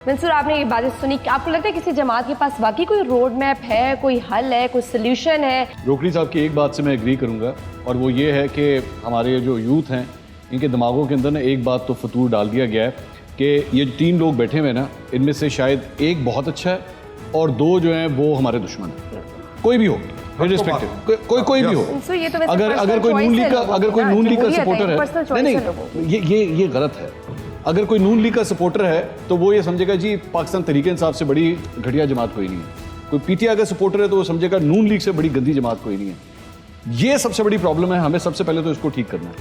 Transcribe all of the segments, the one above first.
منصور، آپ نے یہ باتیں سنی، آپ کو لگتا ہے کسی جماعت کے پاس واقعی کوئی روڈ میپ ہے، کوئی حل ہے، کوئی سلیوشن ہے؟ روکڑی صاحب کی ایک بات سے میں ایگری کروں گا، اور وہ یہ ہے کہ ہمارے جو یوتھ ہیں ان کے دماغوں کے اندر نا ایک بات تو فطور ڈال دیا گیا ہے کہ یہ 3 لوگ بیٹھے ہوئے ہیں نا، ان میں سے شاید ایک بہت اچھا ہے اور 2 جو ہیں وہ ہمارے دشمن ہیں، کوئی بھی ہو، کوئی بھی ہو۔ اگر کوئی نون لیگ کا سپورٹر ہے، نہیں یہ غلط ہے۔ اگر کوئی نون لیگ کا سپورٹر ہے تو وہ یہ سمجھے گا جی پاکستان تحریک انصاف سے بڑی گھٹیا جماعت کوئی نہیں ہے۔ کوئی پی ٹی آئی کا سپورٹر ہے تو وہ سمجھے گا نون لیگ سے بڑی گندی جماعت کوئی نہیں ہے۔ یہ سب سے بڑی پرابلم ہے، ہمیں سب سے پہلے تو اس کو ٹھیک کرنا ہے۔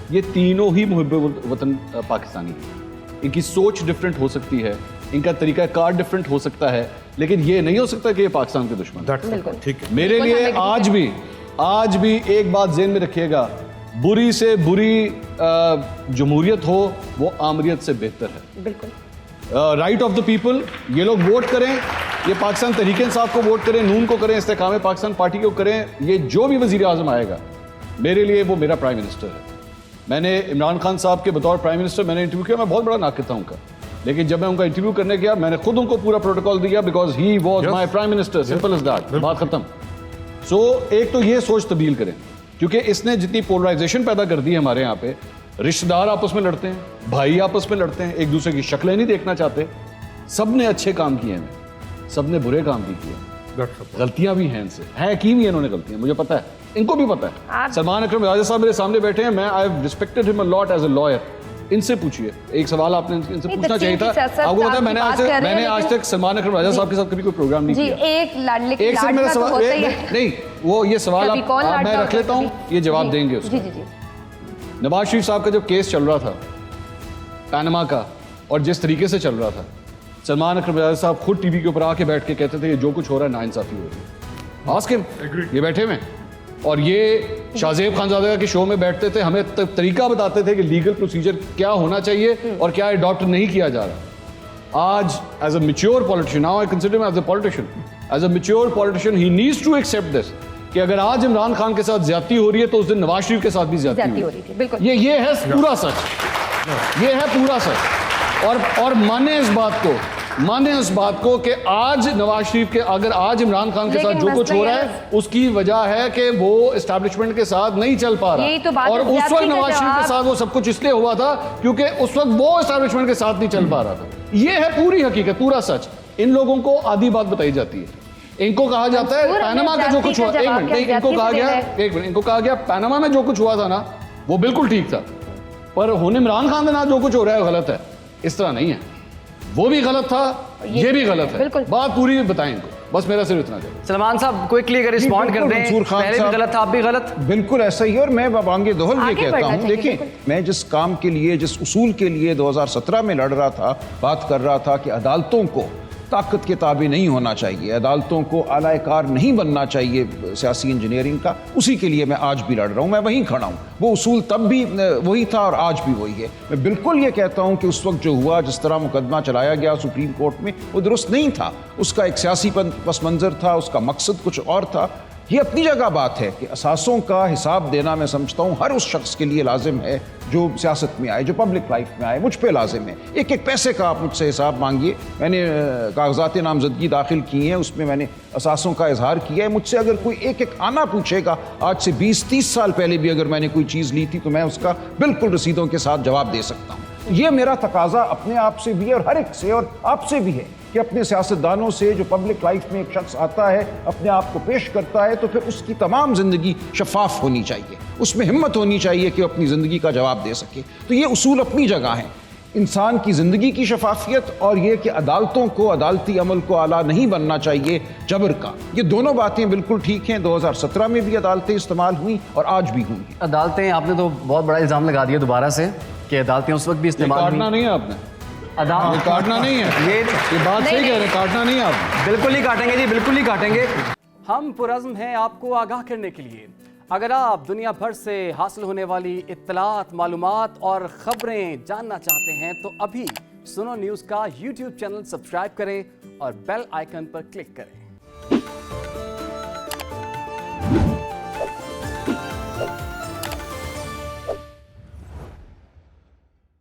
یہ تینوں ہی محب وطن پاکستانی ہیں، ان کی سوچ ڈفرینٹ ہو سکتی ہے، ان کا طریقہ کار ڈفرینٹ ہو سکتا ہے، لیکن یہ نہیں ہو سکتا کہ یہ پاکستان کے دشمن ہیں۔ میرے لیے آج بھی ایک بات ذہن میں رکھیے گا، بری سے بری جمہوریت ہو وہ آمریت سے بہتر ہے۔ بالکل رائٹ آف دا پیپل، یہ لوگ ووٹ کریں، یہ پاکستان تحریک انصاف کو ووٹ کریں، نون کو کریں، استحکام پاکستان پارٹی کو کریں، یہ جو بھی وزیر اعظم آئے گا میرے لیے وہ میرا پرائم منسٹر ہے۔ میں نے عمران خان صاحب کے بطور پرائم منسٹر میں نے انٹرویو کیا، میں بہت بڑا ناقد تھا ان کا، لیکن جب میں ان کا انٹرویو کرنے گیا میں نے خود ان کو پورا پروٹوکول دیا، because he was my prime minister, simple is that, بات ختم۔ سو ایک تو یہ سوچ تبدیل کریں، کیونکہ اس نے جتنی پولرائزیشن پیدا کر دی ہے ہمارے یہاں پہ، رشتہ دار آپس میں لڑتے ہیں، بھائی آپس میں لڑتے ہیں، ایک دوسرے کی شکلیں نہیں دیکھنا چاہتے۔ سب نے اچھے کام کیے ہیں، سب نے برے کام بھی کیے، غلطیاں بھی ہیں، ان سے ہے کی بھی انہوں نے غلطیاں، مجھے پتا ہے، ان کو بھی پتا ہے۔ سلمان اکرم راجہ صاحب میرے سامنے بیٹھے ہیں، میں آئی ہیو ریسپیکٹڈ ہم اے لاٹ ایز اے لائر۔ ان سے پوچھیے، ایک سوال آپ نے ان سے پوچھنا چاہیے تھا۔ آپ کو پتا ہے میں نے آج تک سلمان اکرم راجہ صاحب کے ساتھ کبھی کوئی پروگرام نہیں کیا۔ ایک سے میرا سوال نہیں، وہ یہ سوال میں رکھ لیتا ہوں، یہ جواب دیں گے اس کا۔ نواز شریف صاحب کا جب کیس چل رہا تھا پینما کا، اور جس طریقے سے چل رہا تھا، سلمان اکرم راجہ صاحب خود ٹی وی کے اوپر آ کے بیٹھ کے کہتے تھے یہ جو کچھ ہو رہا ہے ناانصافی ہو رہی ہے۔ آسک ہم، یہ بیٹھے ہوئے، اور یہ شاہ زیب خانزادہ کے شو میں بیٹھتے تھے، ہمیں طریقہ بتاتے تھے کہ لیگل پروسیجر کیا ہونا چاہیے اور کیا اڈاپٹ نہیں کیا جا رہا۔ آج as a mature politician, now I consider as a politician, as a mature politician, he needs to accept this کہ اگر آج عمران خان کے ساتھ زیادتی ہو رہی ہے تو اس دن نواز شریف کے ساتھ بھی زیادتی ہو رہی ہے۔ یہ ہے پورا سچ، یہ ہے پورا سچ۔ اور مانے اس بات کو کہ آج نواز شریف کے، اگر آج عمران خان کے ساتھ جو کچھ ہو رہا ہے اس کی وجہ ہے کہ وہ اسٹیبلشمنٹ کے ساتھ نہیں چل پا رہا، اور اس وقت نواز شریف کے ساتھ وہ سب کچھ اس لیے ہوا تھا کیونکہ اس وقت وہ اسٹیبلشمنٹ کے ساتھ نہیں چل پا رہا تھا۔ یہ ہے پوری حقیقت، پورا سچ۔ ان لوگوں کو آدھی بات بتائی جاتی ہے، ان کو کہا جاتا ہے پینما کا جو کچھ ہوا، ان کو کہا گیا پینما میں جو کچھ ہوا تھا نا وہ بالکل ٹھیک تھا، پر ہن عمران خان کے ساتھ جو کچھ ہو رہا ہے غلط ہے۔ اس طرح نہیں ہے، وہ بھی غلط تھا، یہ بھی غلط ہے، بات پوری بتائیں ان کو، بس میرا صرف اتنا ہے۔ سلمان صاحب کوئکلی اگر رسپونڈ کر دیں، پہلے بھی غلط تھا، آپ بھی غلط۔ بالکل ایسا ہی، اور میں بابانگ دہل یہ کہتا ہوں، دیکھیں میں جس کام کے لیے، جس اصول کے لیے 2017 میں لڑ رہا تھا، بات کر رہا تھا کہ عدالتوں کو طاقت کے تابع نہیں ہونا چاہیے، عدالتوں کو اعلی کار نہیں بننا چاہیے سیاسی انجینئرنگ کا، اسی کے لیے میں آج بھی لڑ رہا ہوں، میں وہیں کھڑا ہوں۔ وہ اصول تب بھی وہی تھا اور آج بھی وہی ہے۔ میں بالکل یہ کہتا ہوں کہ اس وقت جو ہوا، جس طرح مقدمہ چلایا گیا سپریم کورٹ میں، وہ درست نہیں تھا، اس کا ایک سیاسی پس منظر تھا، اس کا مقصد کچھ اور تھا۔ یہ اپنی جگہ بات ہے کہ اساسوں کا حساب دینا میں سمجھتا ہوں ہر اس شخص کے لیے لازم ہے جو سیاست میں آئے، جو پبلک لائف میں آئے، مجھ پہ لازم ہے۔ ایک ایک پیسے کا آپ مجھ سے حساب مانگیے، میں نے کاغذات نامزدگی داخل کی ہیں، اس میں میں نے اساسوں کا اظہار کیا ہے۔ مجھ سے اگر کوئی ایک ایک آنا پوچھے گا، آج سے 20-30 سال پہلے بھی اگر میں نے کوئی چیز لی تھی تو میں اس کا بالکل رسیدوں کے ساتھ جواب دے سکتا ہوں۔ یہ میرا تقاضا اپنے آپ سے بھی ہے اور ہر ایک سے اور آپ سے بھی ہے کہ اپنے سیاستدانوں سے، جو پبلک لائف میں ایک شخص آتا ہے، اپنے آپ کو پیش کرتا ہے، تو پھر اس کی تمام زندگی شفاف ہونی چاہیے، اس میں ہمت ہونی چاہیے کہ وہ اپنی زندگی کا جواب دے سکے۔ تو یہ اصول اپنی جگہ ہیں، انسان کی زندگی کی شفافیت اور یہ کہ عدالتوں کو، عدالتی عمل کو اعلیٰ نہیں بننا چاہیے جبر کا، یہ دونوں باتیں بالکل ٹھیک ہیں۔ 2017 میں بھی عدالتیں استعمال ہوئیں اور آج بھی ہوں گی عدالتیں۔ آپ نے تو بہت بڑا الزام لگا دیا دوبارہ سے کہ عدالتیں اس وقت بھی استعمال ہوئیں۔ کاٹنا نہیں ہے آپ نے، کاٹنا نہیں ہے، یہ بات صحیح کہہ رہے ہیں، کاٹنا نہیں ہے آپ۔ بالکل نہیں کاٹیں گے جی، بالکل نہیں کاٹیں گے۔ ہم پرعزم ہیں آپ کو آگاہ کرنے کے لیے۔ اگر آپ دنیا بھر سے حاصل ہونے والی اطلاعات، معلومات اور خبریں جاننا چاہتے ہیں تو ابھی سنو نیوز کا YouTube چینل سبسکرائب کریں اور بیل آئیکن پر کلک کریں۔